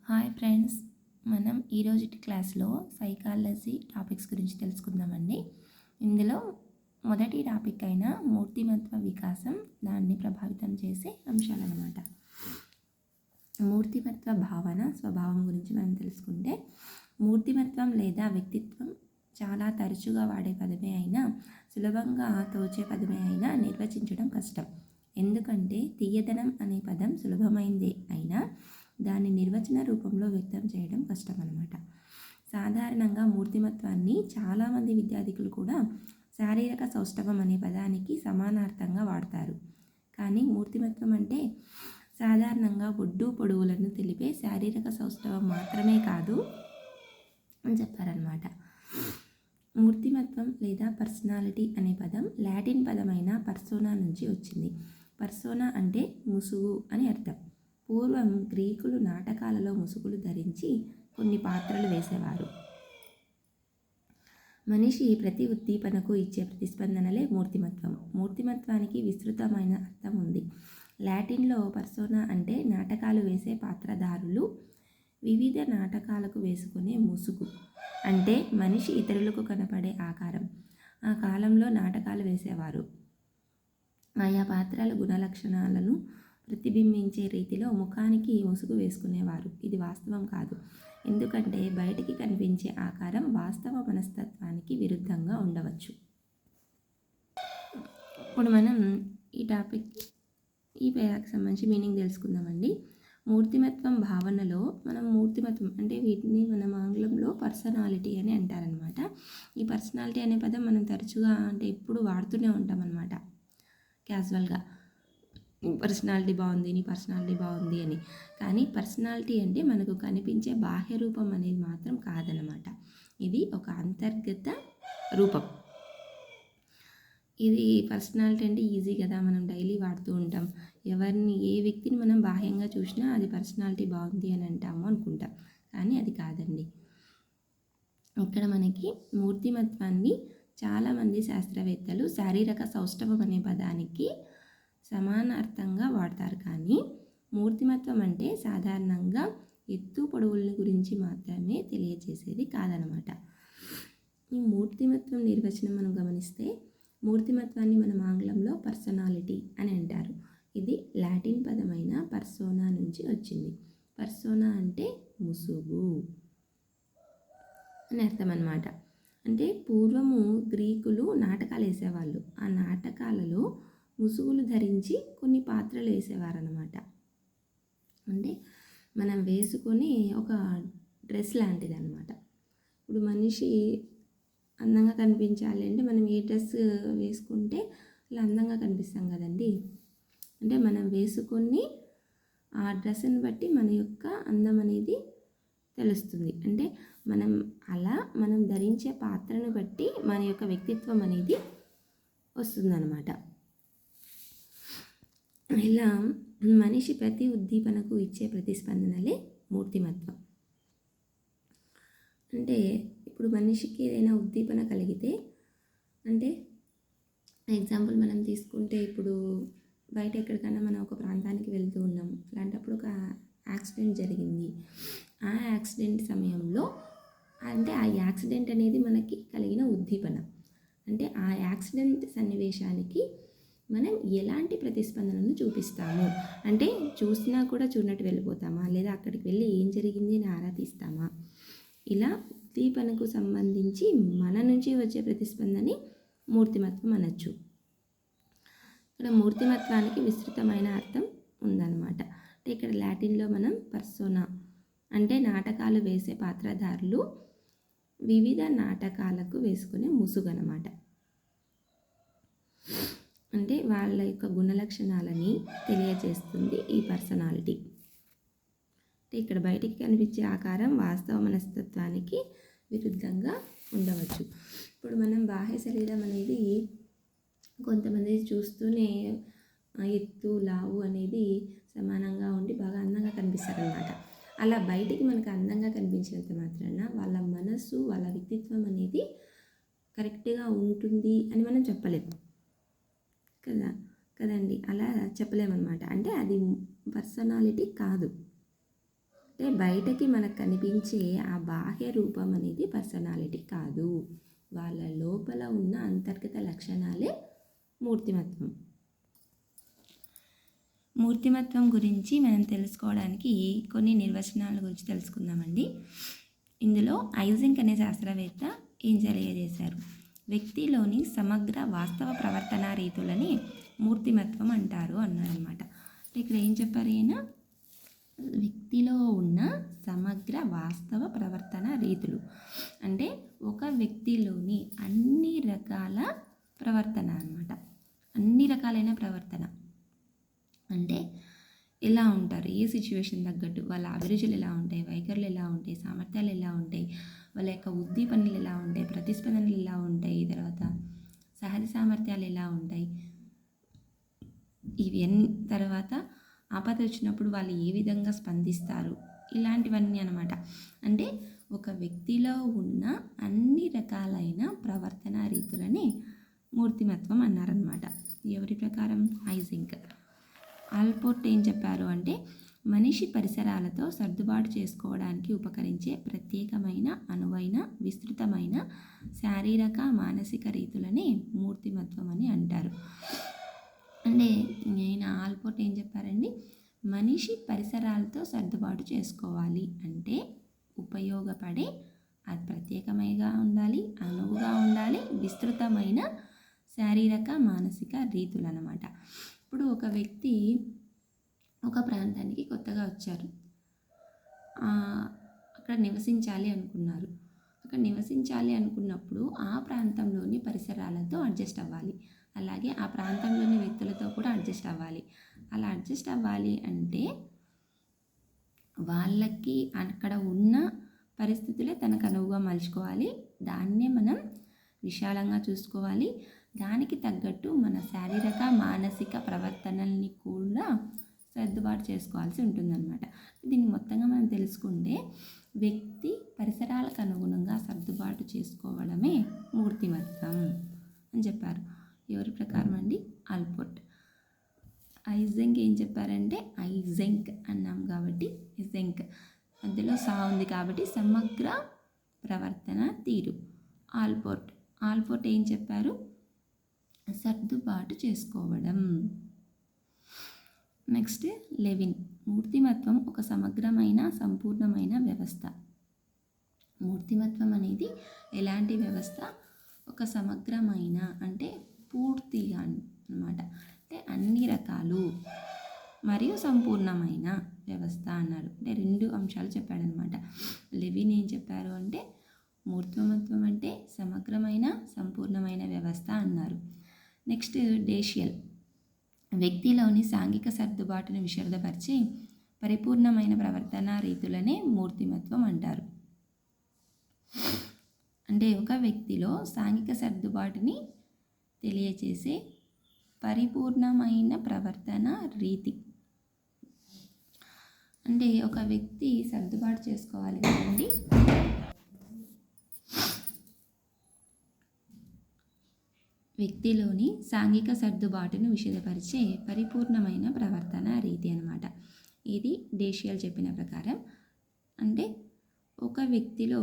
Hi friends, మనం ఈరోజు క్లాస్లో సైకాలజీ టాపిక్స్ గురించి తెలుసుకుందామండి. ఇందులో మొదటి టాపిక్ అయిన మూర్తిమత్వ వికాసం, దాన్ని ప్రభావితం చేసే అంశాలన్నమాట. మూర్తిమత్వ భావన స్వభావం గురించి మనం తెలుసుకుంటే, మూర్తిమత్వం లేదా వ్యక్తిత్వం చాలా తరచుగా వాడే పదమే అయినా, సులభంగా తోచే పదమే అయినా నిర్వచించడం కష్టం. ఎందుకంటే తీయదనం అనే పదం సులభమైందే అయినా దాన్ని నిర్వచన రూపంలో వ్యక్తం చేయడం కష్టం అన్నమాట. సాధారణంగా మూర్తిమత్వాన్ని చాలామంది విద్యార్థికులు కూడా శారీరక సౌష్ఠవం అనే పదానికి సమానార్థంగా వాడతారు. కానీ మూర్తిమత్వం అంటే సాధారణంగా ఒడ్డు పొడవులను తెలిపే శారీరక సౌష్ఠవం మాత్రమే కాదు అని చెప్పారనమాట. మూర్తిమత్వం లేదా పర్సనాలిటీ అనే పదం లాటిన్ పదమైన పర్సోనా నుంచి వచ్చింది. పర్సోనా అంటే ముసుగు అని అర్థం. పూర్వం గ్రీకులు నాటకాలలో ముసుగులు ధరించి కొన్ని పాత్రలు వేసేవారు. మనిషి ప్రతి ఉద్దీపనకు ఇచ్చే ప్రతిస్పందనలే మూర్తిమత్వం. మూర్తిమత్వానికి విస్తృతమైన అర్థం ఉంది. లాటిన్లో పర్సోనా అంటే నాటకాలు వేసే పాత్రధారులు, వివిధ నాటకాలకు వేసుకునే ముసుగు అంటే మనిషి ఇతరులకు కనపడే ఆకారం. ఆ కాలంలో నాటకాలు వేసేవారు ఆయా పాత్రల గుణలక్షణాలను ప్రతిబింబించే రీతిలో ముఖానికి ముసుగు వేసుకునేవారు. ఇది వాస్తవం కాదు, ఎందుకంటే బయటికి కనిపించే ఆకారం వాస్తవ మనస్తత్వానికి విరుద్ధంగా ఉండవచ్చు. ఇప్పుడు మనం ఈ పేరాకి సంబంధించి మీనింగ్ తెలుసుకుందామండి. మూర్తిమత్వం భావనలో మనం మూర్తిమత్వం అంటే వీటిని మనం ఆంగ్లంలో పర్సనాలిటీ అని అంటారనమాట. ఈ పర్సనాలిటీ అనే పదం మనం తరచుగా అంటే ఎప్పుడు వాడుతూనే ఉంటాం అన్నమాట, క్యాజువల్గా. పర్సనాలిటీ బాగుంది, నీ పర్సనాలిటీ బాగుంది అని. కానీ పర్సనాలిటీ అంటే మనకు కనిపించే బాహ్య రూపం అనేది మాత్రం కాదనమాట. ఇది ఒక అంతర్గత రూపం. ఇది పర్సనాలిటీ అంటే ఈజీ కదా, మనం డైలీ వాడుతూ ఉంటాం. ఏ వ్యక్తిని మనం బాహ్యంగా చూసినా అది పర్సనాలిటీ బాగుంది అని అంటాము అనుకుంటాం, కానీ అది కాదండి. ఇక్కడ మనకి మూర్తిమత్వాన్ని చాలామంది శాస్త్రవేత్తలు శారీరక సౌష్ఠవం అనే పదానికి సమానార్థంగా వాడతారు. కానీ మూర్తిమత్వం అంటే సాధారణంగా ఎత్తు పొడవుల గురించి మాత్రమే తెలియజేసేది కాదనమాట. ఈ మూర్తిమత్వం నిర్వచనం మనం గమనిస్తే, మూర్తిమత్వాన్ని మనం ఆంగ్లంలో పర్సనాలిటీ అని అంటారు. ఇది లాటిన్ పదమైన పర్సోనా నుంచి వచ్చింది. పర్సోనా అంటే ముసుగు అని అర్థం అన్నమాట. అంటే పూర్వము గ్రీకులు నాటకాలు వేసేవాళ్ళు. ఆ నాటకాలలో ముసుగులు ధరించి కొన్ని పాత్రలు వేసేవారనమాట. అంటే మనం వేసుకొని ఒక డ్రెస్ లాంటిది అనమాట. ఇప్పుడు మనిషి అందంగా కనిపించాలి అంటే మనం ఏ డ్రెస్ వేసుకుంటే అలా అందంగా కనిపిస్తాం కదండి. అంటే మనం వేసుకొని ఆ డ్రెస్ని బట్టి మన యొక్క అందం అనేది తెలుస్తుంది. అంటే మనం ధరించే పాత్రను బట్టి మన యొక్క వ్యక్తిత్వం అనేది వస్తుందన్నమాట. ఇలా మనిషి ప్రతి ఉద్దీపనకు ఇచ్చే ప్రతిస్పందనలే మూర్తిమత్వం. అంటే ఇప్పుడు మనిషికి ఏదైనా ఉద్దీపన కలిగితే, అంటే ఎగ్జాంపుల్ మనం తీసుకుంటే, ఇప్పుడు బయట ఎక్కడికైనా మనం ఒక ప్రాంతానికి వెళ్తూ ఉన్నాం. అలాంటప్పుడు ఒక యాక్సిడెంట్ జరిగింది. ఆ యాక్సిడెంట్ సమయంలో అంటే ఆ యాక్సిడెంట్ అనేది మనకి కలిగిన ఉద్దీపన. అంటే ఆ యాక్సిడెంట్ సన్నివేశానికి మనం ఎలాంటి ప్రతిస్పందనను చూపిస్తాము అంటే, చూసినా కూడా చూడనట్టు వెళ్ళిపోతామా, లేదా అక్కడికి వెళ్ళి ఏం జరిగింది అని ఆరా తీస్తామా? ఇలా ఉద్దీపనకు సంబంధించి మన నుంచి వచ్చే ప్రతిస్పందని మూర్తిమత్వం అనొచ్చు. ఇక్కడ మూర్తిమత్వానికి విస్తృతమైన అర్థం ఉందన్నమాట. అంటే ఇక్కడ లాటిన్లో మనం పర్సోనా అంటే నాటకాలు వేసే పాత్రధారులు, వివిధ నాటకాలకు వేసుకునే ముసుగు అన్నమాట. అంటే వాళ్ళ యొక్క గుణలక్షణాలని తెలియజేస్తుంది ఈ పర్సనాలిటీ. అంటే ఇక్కడ బయటికి కనిపించే ఆకారం వాస్తవ మనస్తత్వానికి విరుద్ధంగా ఉండవచ్చు. ఇప్పుడు మనం బాహ్య శరీరం అనేది కొంతమంది చూస్తూనే ఎత్తు లావు అనేది సమానంగా ఉండి బాగా అందంగా కనిపిస్తారనమాట. అలా బయటికి మనకు అందంగా కనిపించినంత మాత్రాన వాళ్ళ మనసు, వాళ్ళ వ్యక్తిత్వం అనేది కరెక్ట్గా ఉంటుంది అని మనం చెప్పలేము కదండి. అలా చెప్పలేమన్నమాట. అంటే అది పర్సనాలిటీ కాదు. అంటే బయటకి మనకు కనిపించే ఆ బాహ్య రూపం అనేది పర్సనాలిటీ కాదు, వాళ్ళ లోపల ఉన్న అంతర్గత లక్షణాలే మూర్తిమత్వం. మూర్తిమత్వం గురించి మనం తెలుసుకోవడానికి కొన్ని నిర్వచనాల గురించి తెలుసుకుందామండి. ఇందులో ఐజింక్ అనే శాస్త్రవేత్త ఏం తెలియజేశారు, వ్యక్తిలోని సమగ్ర వాస్తవ ప్రవర్తన రీతులని మూర్తిమత్వం అంటారు అన్నారనమాట. ఇక్కడ ఏం చెప్పారు ఈయన, వ్యక్తిలో ఉన్న సమగ్ర వాస్తవ ప్రవర్తన రీతులు అంటే ఒక వ్యక్తిలోని అన్ని రకాల ప్రవర్తన అన్నమాట. అన్ని రకాలైన ప్రవర్తన అంటే ఎలా ఉంటారు, ఏ సిచ్యువేషన్ తగ్గట్టు వాళ్ళ అభిరుచులు ఎలా ఉంటాయి, వైఖరులు ఎలా ఉంటాయి, సామర్థ్యాలు ఎలా ఉంటాయి, వాళ్ళ యొక్క ఉద్దీపనలు ఎలా ఉంటాయి, ప్రతిస్పందనలు ఎలా ఉంటాయి, తర్వాత సహజ సామర్థ్యాలు ఎలా ఉంటాయి, ఇవన్నీ తర్వాత ఆపద వచ్చినప్పుడు వాళ్ళు ఏ విధంగా స్పందిస్తారు, ఇలాంటివన్నీ అనమాట. అంటే ఒక వ్యక్తిలో ఉన్న అన్ని రకాలైన ప్రవర్తన రీతులని మూర్తిమత్వం అన్నారనమాట. ఎవరి ప్రకారం, ఐజింక్. ఆల్పోర్ట్ ఏం చెప్పారు అంటే, మనిషి పరిసరాలతో సర్దుబాటు చేసుకోవడానికి ఉపకరించే ప్రత్యేకమైన అనువైన విస్తృతమైన శారీరక మానసిక రీతులని మూర్తిమత్వం అని అంటారు. అంటే నేను ఆల్పోర్ట్ ఏం చెప్పారండి, మనిషి పరిసరాలతో సర్దుబాటు చేసుకోవాలి అంటే ఉపయోగపడే, అది ప్రత్యేకమైనగా ఉండాలి, అనువుగా ఉండాలి, విస్తృతమైన శారీరక మానసిక రీతులు అన్నమాట. ఇప్పుడు ఒక వ్యక్తి ఒక ప్రాంతానికి కొత్తగా వచ్చారు, అక్కడ నివసించాలి అనుకున్నారు. అక్కడ నివసించాలి అనుకున్నప్పుడు ఆ ప్రాంతంలోని పరిసరాలతో అడ్జస్ట్ అవ్వాలి, అలాగే ఆ ప్రాంతంలోని వ్యక్తులతో కూడా అడ్జస్ట్ అవ్వాలి. అలా అడ్జస్ట్ అవ్వాలి అంటే వాళ్ళకి అక్కడ ఉన్న పరిస్థితులే తనకు అనువుగా మలుచుకోవాలి, దాన్నే మనం విశాలంగా చూసుకోవాలి, దానికి తగ్గట్టు మన శారీరక మానసిక ప్రవర్తనల్ని కూడా సర్దుబాటు చేసుకోవాల్సి ఉంటుందన్నమాట. దీన్ని మొత్తంగా మనం తెలుసుకుంటే వ్యక్తి పరిసరాలకు అనుగుణంగా సర్దుబాటు చేసుకోవడమే మూర్తిమత్వం అని చెప్పారు. ఎవరి ప్రకారం అండి, ఆల్పోర్ట్. ఐజింక్ ఏం చెప్పారంటే, ఐజింక్ అన్నాం కాబట్టి ఐజింక్ మధ్యలో సా ఉంది కాబట్టి సమగ్ర ప్రవర్తన తీరు. ఆల్పోర్ట్ ఏం చెప్పారు, సర్దుబాటు చేసుకోవడం. నెక్స్ట్ లెవిన్, మూర్తిమత్వం ఒక సమగ్రమైన సంపూర్ణమైన వ్యవస్థ. మూర్తిమత్వం అనేది ఎలాంటి వ్యవస్థ, ఒక సమగ్రమైన అంటే పూర్తిగా అన్నమాట, అంటే అన్ని రకాలు మరియు సంపూర్ణమైన వ్యవస్థ అన్నారు. అంటే రెండు అంశాలు చెప్పాడనమాట. లెవిన్ ఏం చెప్పారు అంటే, మూర్తిమత్వం అంటే సమగ్రమైన సంపూర్ణమైన వ్యవస్థ అన్నారు. నెక్స్ట్ డేషియల్, వ్యక్తిలోని సాంఘిక సర్దుబాటును విశదపరిచి పరిపూర్ణమైన ప్రవర్తన రీతులనే మూర్తిమత్వం అంటారు. అంటే ఒక వ్యక్తిలో సాంఘిక సర్దుబాటుని తెలియచేసే పరిపూర్ణమైన ప్రవర్తన రీతి. అంటే ఒక వ్యక్తి సర్దుబాటు చేసుకోవాలి కదండి, వ్యక్తిలోని సాంఘిక సర్దుబాటును విశదపరిచే పరిపూర్ణమైన ప్రవర్తన రీతి అన్నమాట. ఇది డేషియల్ చెప్పిన ప్రకారం. అంటే ఒక వ్యక్తిలో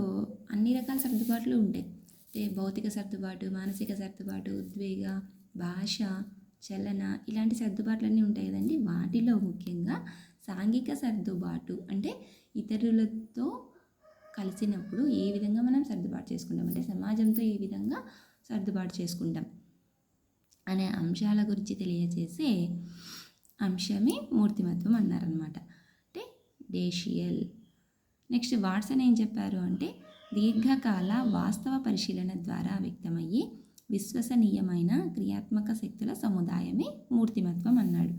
అన్ని రకాల సర్దుబాట్లు ఉంటాయి, అంటే భౌతిక సర్దుబాటు, మానసిక సర్దుబాటు, ఉద్వేగ, భాష, చలన, ఇలాంటి సర్దుబాట్లన్నీ ఉంటాయి కదండి. వాటిలో ముఖ్యంగా సాంఘిక సర్దుబాటు అంటే ఇతరులతో కలిసినప్పుడు ఏ విధంగా మనం సర్దుబాటు చేసుకుంటాం, అంటే సమాజంతో ఏ విధంగా సర్దుబాటు చేసుకుంటాం అనే అంశాల గురించి తెలియజేసే అంశమే మూర్తిమత్వం అన్నారనమాట. అంటే డేషియల్. నెక్స్ట్ వాట్సన్ ఏం చెప్పారు అంటే, దీర్ఘకాల వాస్తవ పరిశీలన ద్వారా వ్యక్తమయ్యే విశ్వసనీయమైన క్రియాత్మక శక్తుల సముదాయమే మూర్తిమత్వం అన్నాడు.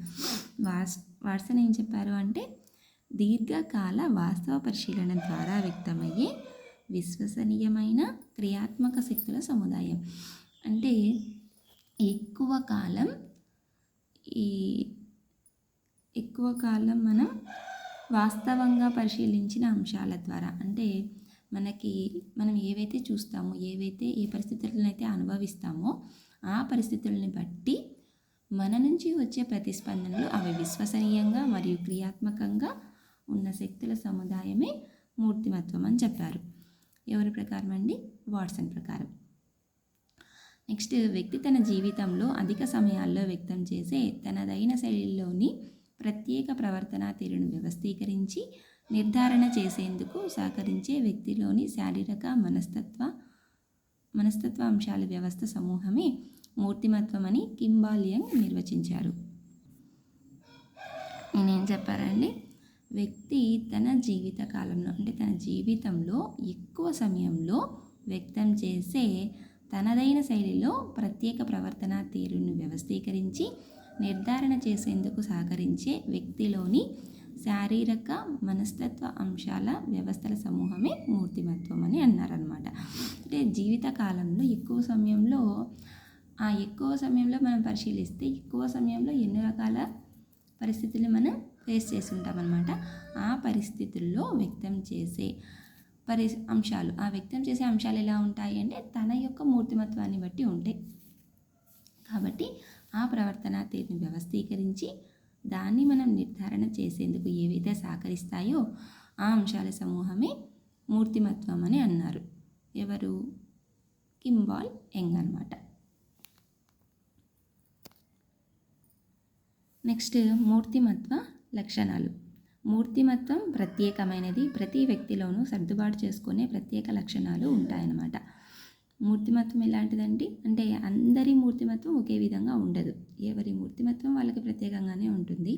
వాట్సన్ ఏం చెప్పారు అంటే, దీర్ఘకాల వాస్తవ పరిశీలన ద్వారా వ్యక్తమయ్యే విశ్వసనీయమైన క్రియాత్మక శక్తుల సముదాయం. అంటే ఎక్కువ కాలం మనం వాస్తవంగా పరిశీలించిన అంశాల ద్వారా, అంటే మనం ఏవైతే చూస్తామో, ఏ పరిస్థితులను అయితే అనుభవిస్తామో ఆ పరిస్థితులని బట్టి మన నుంచి వచ్చే ప్రతిస్పందనలు అవి విశ్వసనీయంగా మరియు క్రియాత్మకంగా ఉన్న శక్తుల సముదాయమే మూర్తిమత్వం అని చెప్పారు. ఎవరి ప్రకారం అండి? వాట్సన్ ప్రకారం. నెక్స్ట్, వ్యక్తి తన జీవితంలో అధిక సమయాల్లో వ్యక్తం చేసే తనదైన శైలిలోని ప్రత్యేక ప్రవర్తనా తీరును వ్యవస్థీకరించి నిర్ధారణ చేసేందుకు సహకరించే వ్యక్తిలోని శారీరక మనస్తత్వ అంశాల వ్యవస్థ సమూహమే మూర్తిమత్వం అని కింబాల్ యంగ్ నిర్వచించారు. నేనేం చెప్పారండి? వ్యక్తి తన జీవిత కాలంలో అంటే తన జీవితంలో ఎక్కువ సమయంలో వ్యక్తం చేసే తనదైన శైలిలో ప్రత్యేక ప్రవర్తనా తీరును వ్యవస్థీకరించి నిర్ధారణ చేసేందుకు సహకరించే వ్యక్తిలోని శారీరక మనస్తత్వ అంశాల వ్యవస్థల సమూహమే మూర్తిమత్వం అని అన్నారనమాట. అంటే జీవితకాలంలో ఎక్కువ సమయంలో మనం పరిశీలిస్తే ఎక్కువ సమయంలో ఎన్నో రకాల పరిస్థితులు మనం ఫేస్ చేసి ఉంటామన్నమాట. ఆ పరిస్థితుల్లో వ్యక్తం చేసే వ్యక్తం చేసే అంశాలు ఎలా ఉంటాయి అంటే తన యొక్క మూర్తిమత్వాన్ని బట్టి ఉంటాయి. కాబట్టి ఆ ప్రవర్తన తీరుని వ్యవస్థీకరించి దాన్ని మనం నిర్ధారణ చేసేందుకు ఏవైతే సహకరిస్తాయో ఆ అంశాల సమూహమే మూర్తిమత్వం అని అన్నారు. ఎవరు? కింబాల్ యంగ్ అన్నమాట. నెక్స్ట్, మూర్తిమత్వ లక్షణాలు. మూర్తిమత్వం ప్రత్యేకమైనది, ప్రతి వ్యక్తిలోనూ సర్దుబాటు చేసుకునే ప్రత్యేక లక్షణాలు ఉంటాయన్నమాట. మూర్తిమత్వం ఎలాంటిదండి అంటే అందరి మూర్తిమత్వం ఒకే విధంగా ఉండదు. ఎవరి మూర్తిమత్వం వాళ్ళకి ప్రత్యేకంగానే ఉంటుంది.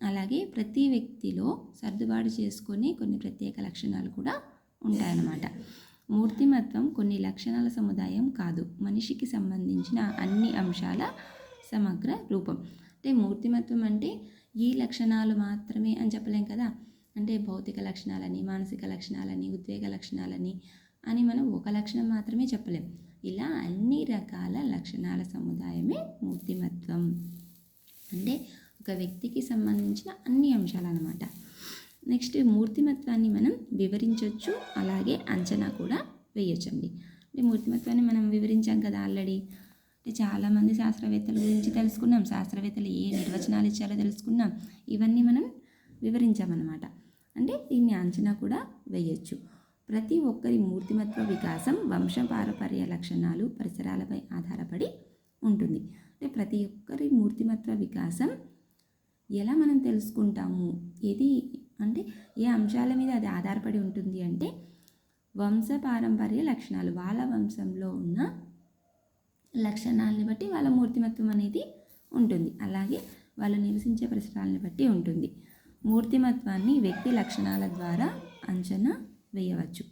అలాగే ప్రతి వ్యక్తిలో సర్దుబాటు చేసుకొని కొన్ని ప్రత్యేక లక్షణాలు కూడా ఉంటాయన్నమాట. మూర్తిమత్వం కొన్ని లక్షణాల సముదాయం కాదు, మనిషికి సంబంధించిన అన్ని అంశాల సమగ్ర రూపం. అంటే మూర్తిమత్వం అంటే ఈ లక్షణాలు మాత్రమే అని చెప్పలేం కదా. అంటే భౌతిక లక్షణాలని, మానసిక లక్షణాలని, ఉద్వేగ లక్షణాలని అని మనం ఒక లక్షణం మాత్రమే చెప్పలేం. ఇలా అన్ని రకాల లక్షణాల సముదాయమే మూర్తిమత్వం. అంటే ఒక వ్యక్తికి సంబంధించిన అన్ని అంశాలు అన్నమాట. నెక్స్ట్, మూర్తిమత్వాన్ని మనం వివరించవచ్చు, అలాగే అంచనా కూడా వేయొచ్చండి. అంటే మూర్తిమత్వాన్ని మనం వివరించాం కదా ఆల్రెడీ. చాలామంది శాస్త్రవేత్తల గురించి తెలుసుకున్నాం, శాస్త్రవేత్తలు ఏ నిర్వచనాలు ఇచ్చారో తెలుసుకున్నాం. ఇవన్నీ మనం వివరించామన్నమాట. అంటే దీన్ని అంచనా కూడా వేయచ్చు. ప్రతి ఒక్కరి మూర్తిమత్వ వికాసం వంశపారపర్య లక్షణాలు, పరిసరాలపై ఆధారపడి ఉంటుంది. అంటే ప్రతి ఒక్కరి మూర్తిమత్వ వికాసం ఎలా మనం తెలుసుకుంటాము? ఏది అంటే ఏ అంశాల మీద అది ఆధారపడి ఉంటుంది అంటే వంశపారంపర్య లక్షణాలు, వాళ్ళ వంశంలో ఉన్న లక్షణాలని బట్టి వాళ్ళ మూర్తిమత్వం అనేది ఉంటుంది. అలాగే వాళ్ళు నివసించే పరిసరాలని బట్టి ఉంటుంది. మూర్తిమత్వాన్ని వ్యక్తి లక్షణాల ద్వారా అంచనా వేయవచ్చు.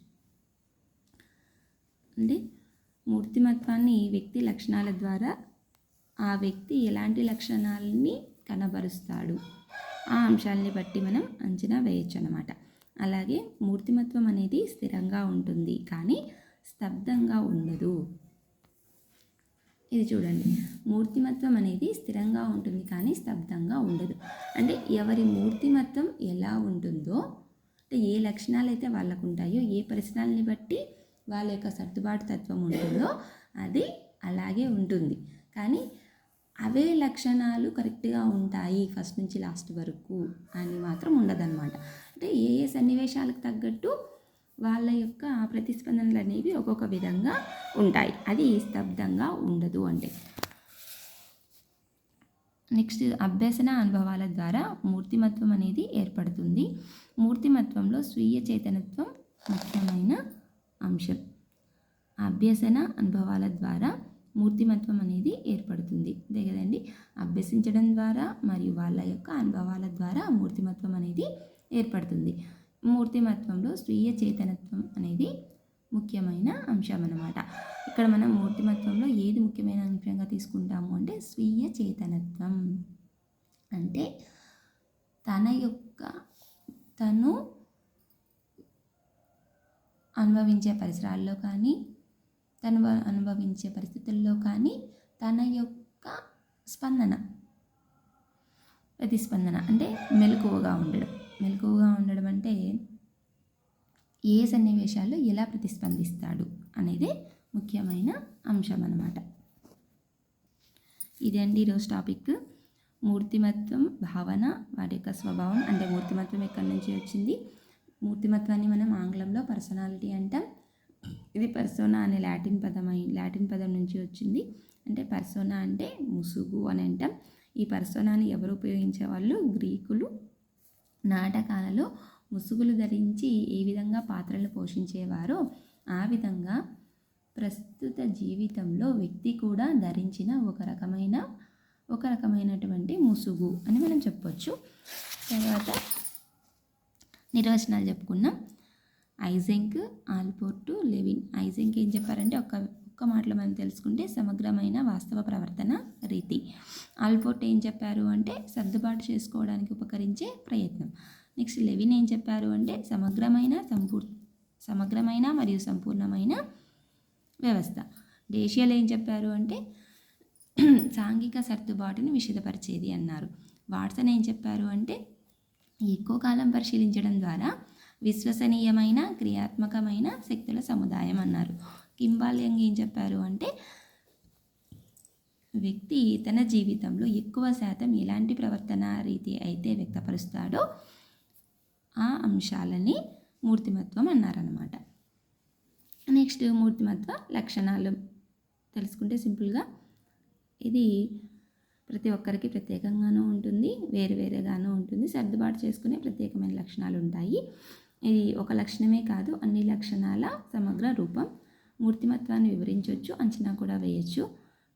అంటే మూర్తిమత్వాన్ని వ్యక్తి లక్షణాల ద్వారా ఆ వ్యక్తి ఎలాంటి లక్షణాలని కనబరుస్తాడు ఆ అంశాలని బట్టి మనం అంచనా వేయచ్చు అన్నమాట. అలాగే మూర్తిమత్వం అనేది స్థిరంగా ఉంటుంది కానీ స్తబ్దంగా ఉండదు. ఇది చూడండి, మూర్తిమత్వం అనేది స్థిరంగా ఉంటుంది కానీ స్తబ్దంగా ఉండదు. అంటే ఎవరి మూర్తిమత్వం ఎలా ఉంటుందో, అంటే ఏ లక్షణాలు అయితే వాళ్ళకు ఉంటాయో, ఏ పరిసరాలని బట్టి వాళ్ళ యొక్క సర్దుబాటు తత్వం ఉంటుందో అది అలాగే ఉంటుంది. కానీ అవే లక్షణాలు కరెక్ట్గా ఉంటాయి ఫస్ట్ నుంచి లాస్ట్ వరకు అని మాత్రం ఉండదన్నమాట. అంటే ఏ ఏ సన్నివేశాలకు తగ్గట్టు వాళ్ళ యొక్క ప్రతిస్పందనలు అనేవి ఒక్కొక్క విధంగా ఉంటాయి. అది స్తబ్దంగా ఉండదు. అంటే నెక్స్ట్, అభ్యసన అనుభవాల ద్వారా మూర్తిమత్వం అనేది ఏర్పడుతుంది. మూర్తిమత్వంలో స్వీయ చేతనత్వం ముఖ్యమైన అంశం. అభ్యసన అనుభవాల ద్వారా మూర్తిమత్వం అనేది ఏర్పడుతుంది. అదే కదండి, అభ్యసించడం ద్వారా మరియు వాళ్ళ యొక్క అనుభవాల ద్వారా మూర్తిమత్వం అనేది ఏర్పడుతుంది. మూర్తిమత్వంలో స్వీయ చేతనత్వం అనేది ముఖ్యమైన అంశం అన్నమాట. ఇక్కడ మనం మూర్తిమత్వంలో ఏది ముఖ్యమైన అంశంగా తీసుకుంటాము అంటే స్వీయ చేతనత్వం. అంటే తను అనుభవించే పరిసరాల్లో కానీ, తను అనుభవించే పరిస్థితుల్లో కానీ తన యొక్క ప్రతిస్పందన అంటే మెలకువగా ఉండడం అంటే ఏ సన్నివేశాల్లో ఎలా ప్రతిస్పందిస్తాడు అనేది ముఖ్యమైన అంశం అన్నమాట. ఇదండి ఈరోజు టాపిక్. మూర్తిమత్వం భావన వాటి యొక్క స్వభావం. అంటే మూర్తిమత్వం ఎక్కడి నుంచి వచ్చింది? మూర్తిమత్వాన్ని మనం ఆంగ్లంలో పర్సనాలిటీ అంటాం. ఇది పర్సోనా అనే లాటిన్ పదం నుంచి వచ్చింది. అంటే పర్సోనా అంటే ముసుగు అని అంటాం. ఈ పర్సోనాని ఎవరు ఉపయోగించేవాళ్ళు? గ్రీకులు నాటకాలలో ముసుగులు ధరించి ఏ విధంగా పాత్రలు పోషించేవారో ఆ విధంగా ప్రస్తుత జీవితంలో వ్యక్తి కూడా ధరించిన ఒక రకమైనటువంటి ముసుగు అని మనం చెప్పొచ్చు. తర్వాత నిర్వచనాలు చెప్పుకున్నాం. ఐజెంక్, ఆల్పోర్ట్, లెవిన్. ఐజెంక్ ఏం చెప్పారంటే ఒక్క మాటలో మనం తెలుసుకుంటే సమగ్రమైన వాస్తవ ప్రవర్తన రీతి. ఆల్పోర్ట్ ఏం చెప్పారు అంటే సర్దుబాటు చేసుకోవడానికి ఉపకరించే ప్రయత్నం. నెక్స్ట్ లెవిన్ ఏం చెప్పారు అంటే సమగ్రమైన మరియు సంపూర్ణమైన వ్యవస్థ. డేషియల్ ఏం చెప్పారు అంటే సాంఘిక సర్దుబాటుని విషదపరిచేది అన్నారు. వాట్సన్ ఏం చెప్పారు అంటే ఎక్కువ కాలం పరిశీలించడం ద్వారా విశ్వసనీయమైన క్రియాత్మకమైన శక్తుల సముదాయం అన్నారు. కింబాల్యంగ్ ఏం చెప్పారు అంటే వ్యక్తి తన జీవితంలో ఎక్కువ శాతం ఎలాంటి ప్రవర్తన రీతి అయితే వ్యక్తపరుస్తాడో ఆ అంశాలని మూర్తిమత్వం అన్నారన్నమాట. నెక్స్ట్ మూర్తిమత్వ లక్షణాలు తెలుసుకుంటే సింపుల్గా ఇది ప్రతి ఒక్కరికి ప్రత్యేకంగానూ ఉంటుంది, వేరుగాను ఉంటుంది. సర్దుబాటు చేసుకునే ప్రత్యేకమైన లక్షణాలు ఉంటాయి. ఇది ఒక లక్షణమే కాదు, అన్ని లక్షణాల సమగ్ర రూపం. మూర్తిమత్వాన్ని వివరించవచ్చు, అంచనా కూడా వేయచ్చు.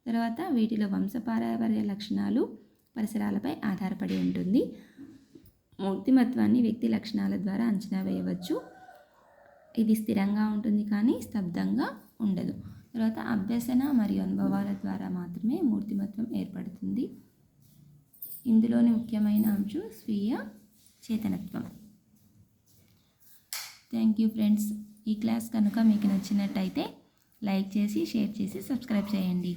తర్వాత వీటిలో వంశపారంపర్య లక్షణాలు పరిసరాలపై ఆధారపడి ఉంటుంది. మూర్తిమత్వాన్ని వ్యక్తి లక్షణాల ద్వారా అంచనా వేయవచ్చు. ఇది స్థిరంగా ఉంటుంది కానీ స్తబ్దంగా ఉండదు. తర్వాత అభ్యసన మరియు అనుభవాల ద్వారా మాత్రమే మూర్తిమత్వం ఏర్పడుతుంది. ఇందులోని ముఖ్యమైన అంశం స్వీయ చేతనత్వం. Thank you friends. ఈ క్లాస్ కనుక మీకు నచ్చినట్టయితే లైక్ చేసి, షేర్ చేసి, సబ్స్క్రైబ్ చేయండి.